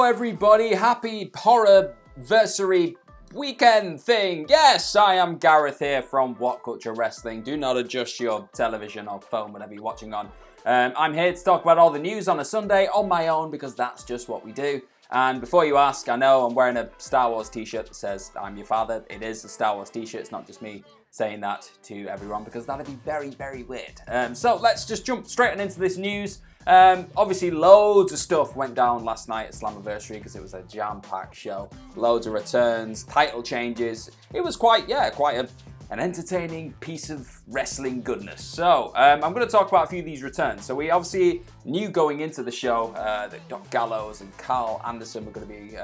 everybody, happy horror-versary weekend thing. Yes, I am Gareth here from What Culture Wrestling. Do not adjust your television or phone, whatever you're watching on. I'm here to talk about all the news on a Sunday on my own because that's just what we do. And before you ask, I know I'm wearing a Star Wars t-shirt that says I'm your father. It is a Star Wars t-shirt, it's not just me saying that to everyone because that'd be very, very weird. So let's just jump straight on into this news. Obviously, loads of stuff went down last night at Slammiversary because it was a jam-packed show. Loads of returns, title changes. It was quite an entertaining piece of wrestling goodness. So, I'm going to talk about a few of these returns. So, we obviously knew going into the show that Gallows and Karl Anderson were going to be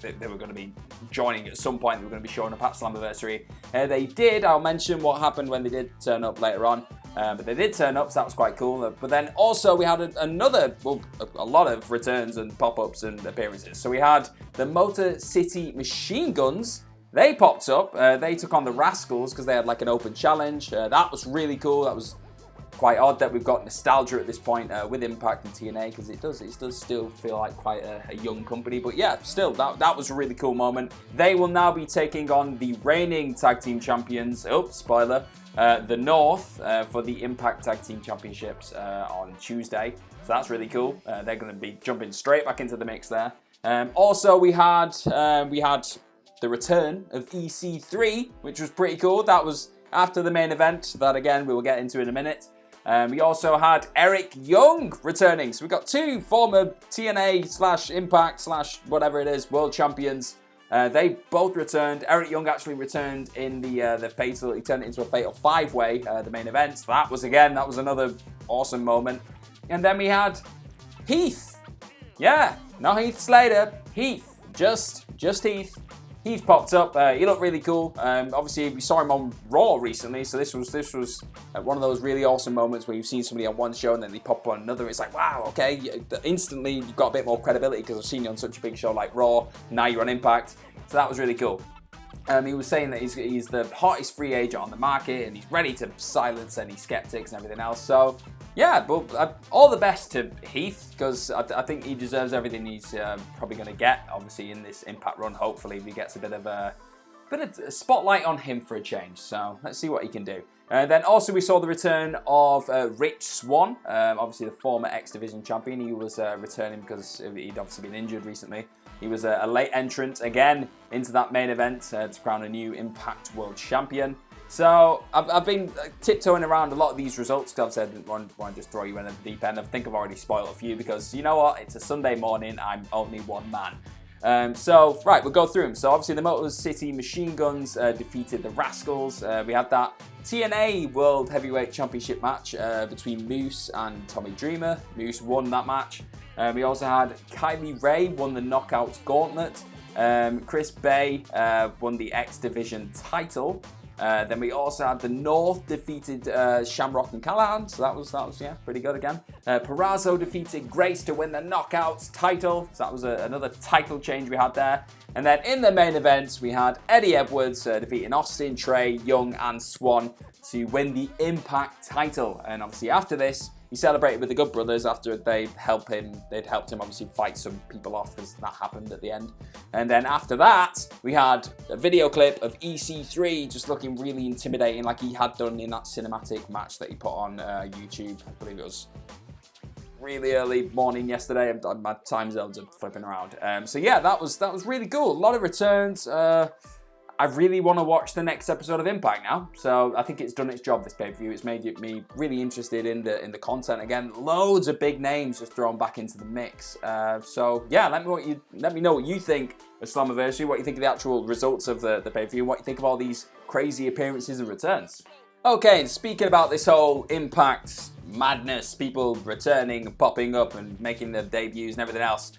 they were going to be joining at some point. They were going to be showing up at Slammiversary. They did. I'll mention what happened when they did turn up later on. But they did turn up, so that was quite cool. But then also we had a lot of returns and pop-ups and appearances. So we had the Motor City Machine Guns. They popped up. They took on the Rascals because they had like an open challenge. That was really cool. That was quite odd that we've got nostalgia at this point with Impact and TNA because it does still feel like quite a young company. But yeah, still, that was a really cool moment. They will now be taking on the reigning tag team champions. Oh, spoiler. The North for the Impact Tag Team Championships on Tuesday. So that's really cool. They're going to be jumping straight back into the mix there. Also, we had the return of EC3, which was pretty cool. That was after the main event. That, again, we will get into in a minute. We also had Eric Young returning. So we got two former TNA / Impact / whatever it is, world champions. They both returned. Eric Young actually returned in the fatal. He turned it into a fatal 5-way, the main event. So that was another awesome moment. And then we had Heath. Yeah, not Heath Slater. Heath, just Heath. Heath popped up. He looked really cool. Obviously, we saw him on Raw recently, so this was one of those really awesome moments where you've seen somebody on one show and then they pop on another. It's like, wow, okay. Instantly, you've got a bit more credibility because I've seen you on such a big show like Raw. Now you're on Impact. So that was really cool. He was saying that he's the hottest free agent on the market and he's ready to silence any skeptics and everything else. So, yeah, but all the best to Heath because I think he deserves everything he's probably going to get, obviously, in this Impact run. Hopefully, he gets a bit of a spotlight on him for a change. So, let's see what he can do. Then also we saw the return of Rich Swann, obviously the former X Division champion. He was returning because he'd obviously been injured recently. He was a late entrant again into that main event to crown a new Impact World Champion. So I've been tiptoeing around a lot of these results because I didn't want to just throw you in at the deep end. I think I've already spoiled a few because you know what? It's a Sunday morning. I'm only one man. Right, we'll go through them. So obviously the Motor City Machine Guns defeated the Rascals. We had that TNA World Heavyweight Championship match between Moose and Tommy Dreamer. Moose won that match. We also had Kylie Ray won the Knockout Gauntlet. Chris Bay won the X Division title. Then we also had the North defeated Shamrock and Callahan, so that was pretty good again. Purrazzo defeated Grace to win the Knockouts title, so that was another title change we had there. And then in the main event, we had Eddie Edwards defeating Austin, Trey, Young, and Swan to win the Impact title. And obviously after this, he celebrated with the Good Brothers after they'd helped him obviously fight some people off because that happened at the end. And then after that, we had a video clip of EC3 just looking really intimidating like he had done in that cinematic match that he put on YouTube. I believe it was really early morning yesterday. My time zones are flipping around. So yeah, that was really cool. A lot of returns. I really want to watch the next episode of Impact now. So I think it's done its job, this pay-per-view. It's made me really interested in the content again. Loads of big names just thrown back into the mix. So yeah, let me know what you think of Slammiversary, what you think of the actual results of the pay-per-view, what you think of all these crazy appearances and returns. Okay, and speaking about this whole Impact madness, people returning and popping up and making their debuts and everything else.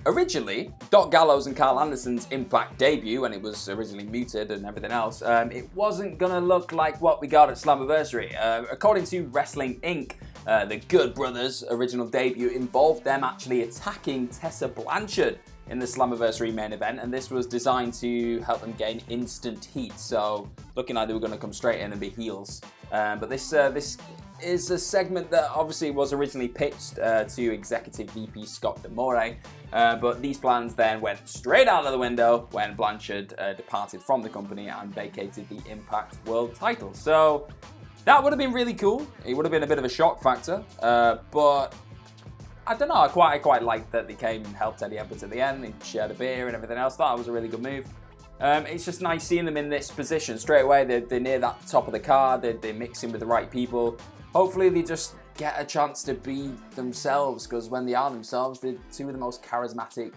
Originally, Doc Gallows and Karl Anderson's Impact debut, when it was originally muted and everything else, it wasn't going to look like what we got at Slammiversary. According to Wrestling Inc., the Good Brothers' original debut involved them actually attacking Tessa Blanchard in the Slammiversary main event, and this was designed to help them gain instant heat. So, looking like they were going to come straight in and be heels. But this is a segment that obviously was originally pitched to Executive VP Scott D'Amore, but these plans then went straight out of the window when Blanchard departed from the company and vacated the Impact World title. So that would have been really cool. It would have been a bit of a shock factor, but I don't know. I quite liked that they came and helped Eddie Edwards at the end. They shared a beer and everything else. That was a really good move. It's just nice seeing them in this position straight away. They're near that top of the card. They're mixing with the right people. Hopefully they just get a chance to be themselves, because when they are themselves, they're two of the most charismatic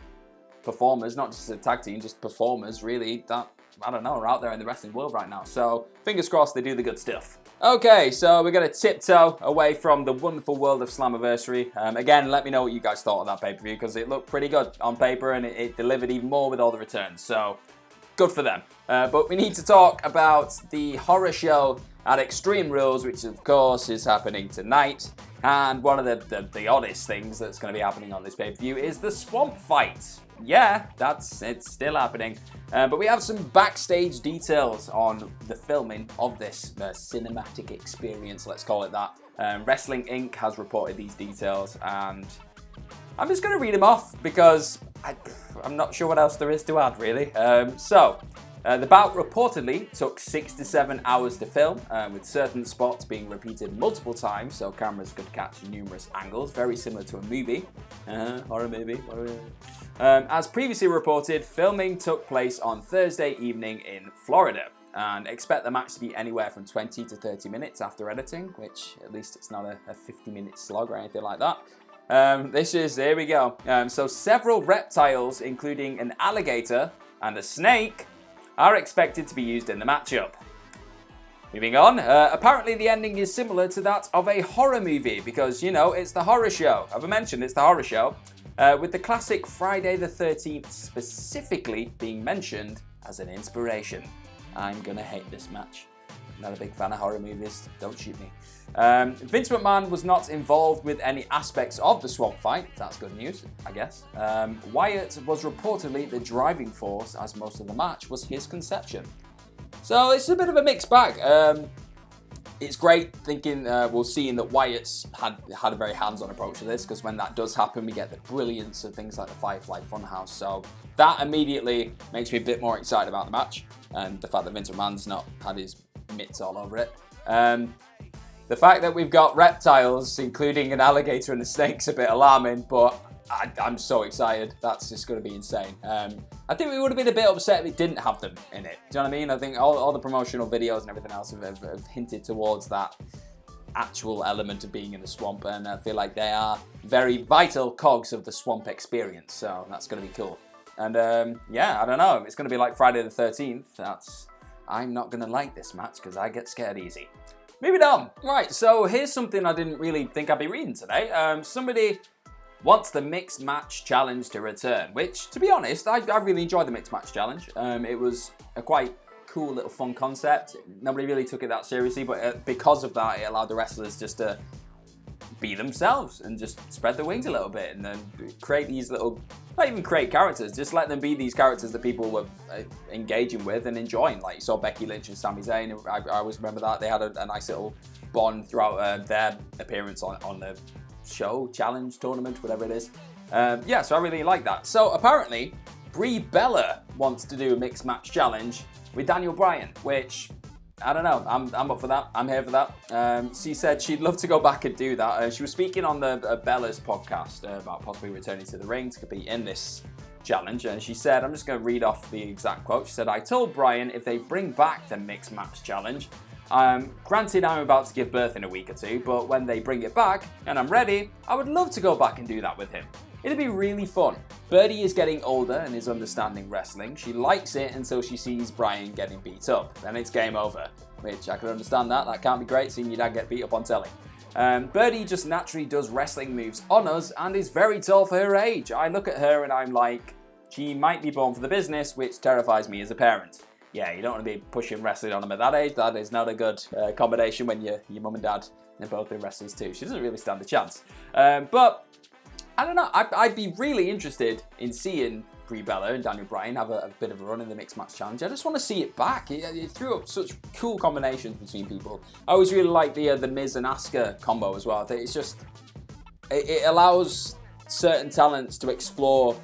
performers, not just as a tag team, just performers really, that, I don't know, are out there in the wrestling world right now. So fingers crossed they do the good stuff. Okay, so we're going to tiptoe away from the wonderful world of Slammiversary. Again, let me know what you guys thought of that pay-per-view, because it looked pretty good on paper and it delivered even more with all the returns. So good for them. But we need to talk about the horror show at Extreme Rules, which of course is happening tonight. And one of the oddest things that's going to be happening on this pay-per-view is the Swamp Fight. Yeah, it's still happening. But we have some backstage details on the filming of this cinematic experience, let's call it that. Wrestling Inc. has reported these details, and I'm just going to read them off because I'm not sure what else there is to add, really. The bout reportedly took 6 to 7 hours to film, with certain spots being repeated multiple times so cameras could catch numerous angles, very similar to a movie. Horror movie. As previously reported, filming took place on Thursday evening in Florida, and expect the match to be anywhere from 20 to 30 minutes after editing, which at least it's not a 50-minute slog or anything like that. Here we go. So several reptiles, including an alligator and a snake, are expected to be used in the matchup. Moving on, apparently the ending is similar to that of a horror movie, because, you know, it's the horror show. As I mentioned, it's the horror show, with the classic Friday the 13th specifically being mentioned as an inspiration. I'm gonna hate this match. I'm not a big fan of horror movies, don't shoot me. Vince McMahon was not involved with any aspects of the Swamp Fight. That's good news, I guess. Wyatt was reportedly the driving force, as most of the match was his conception. So it's a bit of a mixed bag. It's great thinking, seeing that Wyatt's had a very hands-on approach to this, because when that does happen, we get the brilliance of things like the Firefly Funhouse. So that immediately makes me a bit more excited about the match, and the fact that Vince McMahon's not had his mitts all over it. The fact that we've got reptiles, including an alligator and a snake, is a bit alarming, but I'm so excited. That's just going to be insane. I think we would have been a bit upset if we didn't have them in it. Do you know what I mean? I think all the promotional videos and everything else have hinted towards that actual element of being in the swamp, and I feel like they are very vital cogs of the swamp experience, so that's going to be cool. And yeah, I don't know. It's going to be like Friday the 13th. I'm not going to like this match because I get scared easy. Moving on. Right, so here's something I didn't really think I'd be reading today. Somebody wants the Mixed Match Challenge to return, which, to be honest, I really enjoyed the Mixed Match Challenge. It was a quite cool little fun concept. Nobody really took it that seriously, but because of that, it allowed the wrestlers just to be themselves and just spread their wings a little bit, and then create these little, not even create characters, just let them be these characters that people were engaging with and enjoying. Like you saw Becky Lynch and Sami Zayn. I always remember that they had a nice little bond throughout their appearance on the show, challenge, tournament, whatever it is. Yeah, so I really like that. So apparently Brie Bella wants to do a Mixed Match Challenge with Daniel Bryan, which I don't know. I'm up for that. I'm here for that. She said she'd love to go back and do that. She was speaking on the Bella's podcast about possibly returning to the ring to compete in this challenge. And she said, I'm just going to read off the exact quote. She said, I told Bryan if they bring back the Mixed Match Challenge, granted I'm about to give birth in a week or two, but when they bring it back and I'm ready, I would love to go back and do that with him. It'd be really fun. Birdie is getting older and is understanding wrestling. She likes it until she sees Bryan getting beat up. Then it's game over, which I can understand that. That can't be great, seeing your dad get beat up on telly. Birdie just naturally does wrestling moves on us and is very tall for her age. I look at her and I'm like, she might be born for the business, which terrifies me as a parent. Yeah, you don't want to be pushing wrestling on them at that age. That is not a good combination when your mum and dad are both been wrestlers too. She doesn't really stand a chance. But I don't know, I'd be really interested in seeing Brie Bella and Daniel Bryan have a bit of a run in the Mixed Match Challenge. I just want to see it back. It threw up such cool combinations between people. I always really like the Miz and Asuka combo as well. I think it's just, it allows certain talents to explore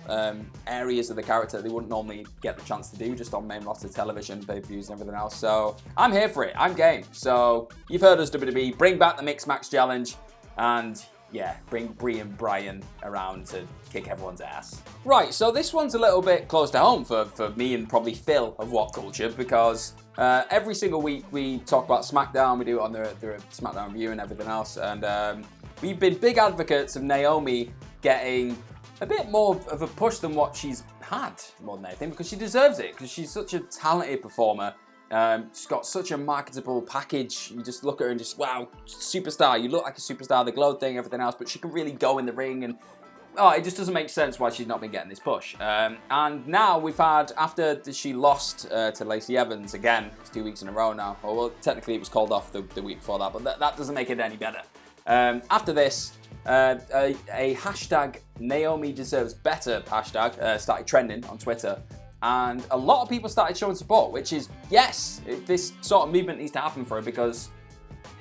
areas of the character they wouldn't normally get the chance to do just on main roster television, pay-per-views and everything else. So I'm here for it. I'm game. So you've heard us, WWE. Bring back the Mixed Match Challenge and yeah, bring Brie and Bryan around to kick everyone's ass. Right, so this one's a little bit close to home for me and probably Phil of What Culture, because every single week we talk about SmackDown. We do it on the SmackDown review and everything else. And we've been big advocates of Naomi getting a bit more of a push than what she's had, more than anything, because she deserves it, because she's such a talented performer. She's got such a marketable package. You just look at her and just, wow, superstar. You look like a superstar, the glow thing, everything else, but she can really go in the ring, and it just doesn't make sense why she's not been getting this push. And now we've had, after she lost to Lacey Evans again, it's 2 weeks in a row now. Well, technically it was called off the week before that, but that doesn't make it any better. After this, a hashtag Naomi deserves better hashtag started trending on Twitter. And a lot of people started showing support, which is, yes, this sort of movement needs to happen for her, because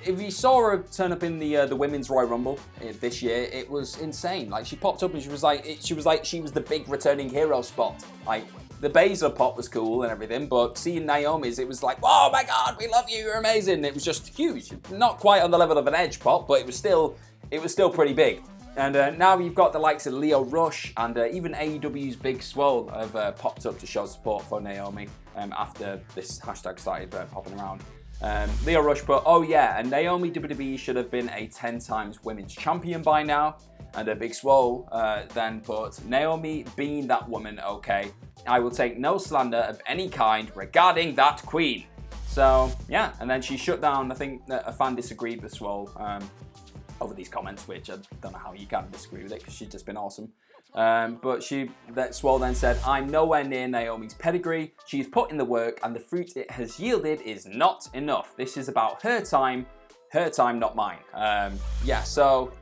if you saw her turn up in the Women's Royal Rumble this year, it was insane. Like, she popped up and she was like she was the big returning hero spot. Like, the Baszler pop was cool and everything, but seeing Naomi's, it was like, oh my god, we love you, you're amazing. It was just huge. Not quite on the level of an Edge pop, but it was still pretty big. And now you've got the likes of Lio Rush and even AEW's Big Swole have popped up to show support for Naomi after this hashtag started popping around. Lio Rush put, oh yeah, and Naomi WWE should have been a 10 times women's champion by now. And Big Swole then put, Naomi being that woman, okay. I will take no slander of any kind regarding that queen. So, yeah, and then she shut down. I think that a fan disagreed with Swole over these comments, which I don't know how you can disagree with it, because she's just been awesome. But Swole then said, I'm nowhere near Naomi's pedigree. She's put in the work, and the fruit it has yielded is not enough. This is about her time, not mine. Yeah, so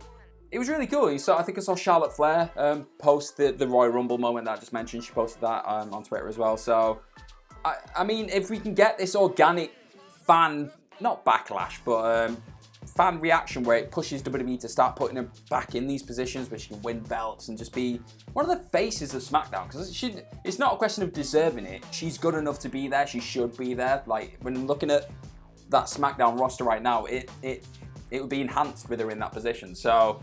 it was really cool. I think I saw Charlotte Flair post the Royal Rumble moment that I just mentioned. She posted that on Twitter as well. So, I mean, if we can get this organic fan, not backlash, but fan reaction where it pushes WWE to start putting her back in these positions where she can win belts and just be one of the faces of SmackDown, because it's not a question of deserving it. She's good enough to be there. She should be there. Like, when looking at that SmackDown roster right now, it would be enhanced with her in that position. So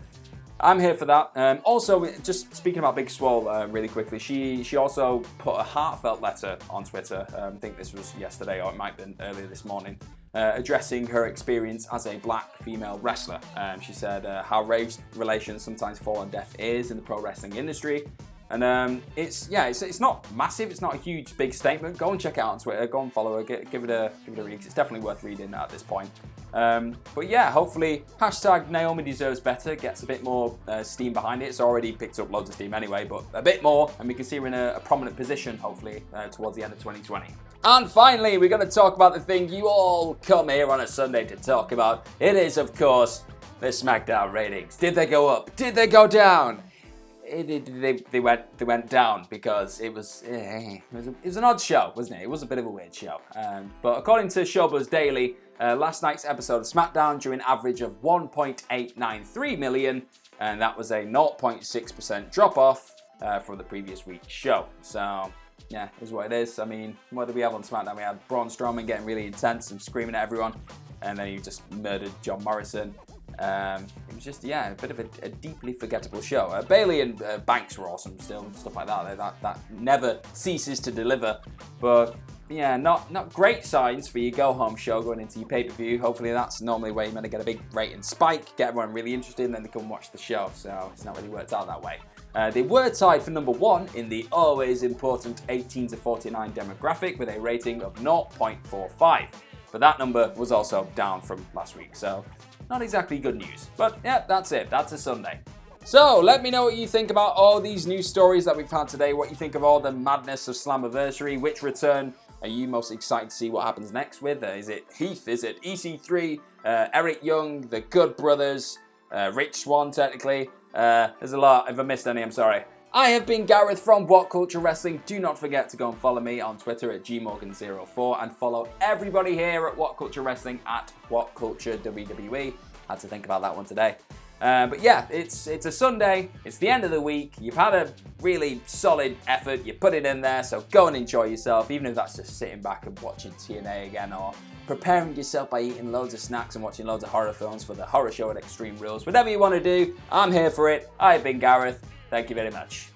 I'm here for that. Also, just speaking about Big Swole really quickly, she also put a heartfelt letter on Twitter. I think this was yesterday, or it might have been earlier this morning, addressing her experience as a black female wrestler. She said how race relations sometimes fall on deaf ears in the pro wrestling industry. And it's not massive. It's not a huge, big statement. Go and check it out on Twitter. Go and follow her. Give it a read. It's definitely worth reading at this point. But yeah, hopefully hashtag Naomi deserves better gets a bit more steam behind it. It's already picked up loads of steam anyway, but a bit more, and we can see her in a prominent position, hopefully, towards the end of 2020. And finally, we're going to talk about the thing you all come here on a Sunday to talk about. It is, of course, the SmackDown ratings. Did they go up? Did they go down? They went down, because it was an odd show, wasn't it? It was a bit of a weird show. But according to Showbuzz Daily, last night's episode of SmackDown drew an average of 1.893 million, and that was a 0.6% drop off from the previous week's show. So yeah, it is what it is. I mean, what did we have on SmackDown? We had Braun Strowman getting really intense and screaming at everyone, and then he just murdered John Morrison. It was just, a bit of a deeply forgettable show. Bailey and Banks were awesome still, stuff like that. That never ceases to deliver. But yeah, not great signs for your go-home show going into your pay-per-view. Hopefully that's normally where you're going to get a big rating spike, get everyone really interested, and then they come watch the show. So it's not really worked out that way. They were tied for number one in the always important 18 to 49 demographic with a rating of 0.45. But that number was also down from last week, so not exactly good news. But yeah, that's it. That's a Sunday. So let me know what you think about all these news stories that we've had today, what you think of all the madness of Slammiversary, which return are you most excited to see what happens next with? Is it Heath? Is it EC3? Eric Young? The Good Brothers? Rich Swann, technically? There's a lot. If I missed any, I'm sorry. I have been Gareth from What Culture Wrestling. Do not forget to go and follow me on Twitter at gmorgan04 and follow everybody here at What Culture Wrestling at What Culture WWE. Had to think about that one today. But yeah, it's a Sunday, it's the end of the week, you've had a really solid effort, you put it in there, so go and enjoy yourself, even if that's just sitting back and watching TNA again, or preparing yourself by eating loads of snacks and watching loads of horror films for the horror show at Extreme Rules. Whatever you want to do, I'm here for it. I've been Gareth. Thank you very much.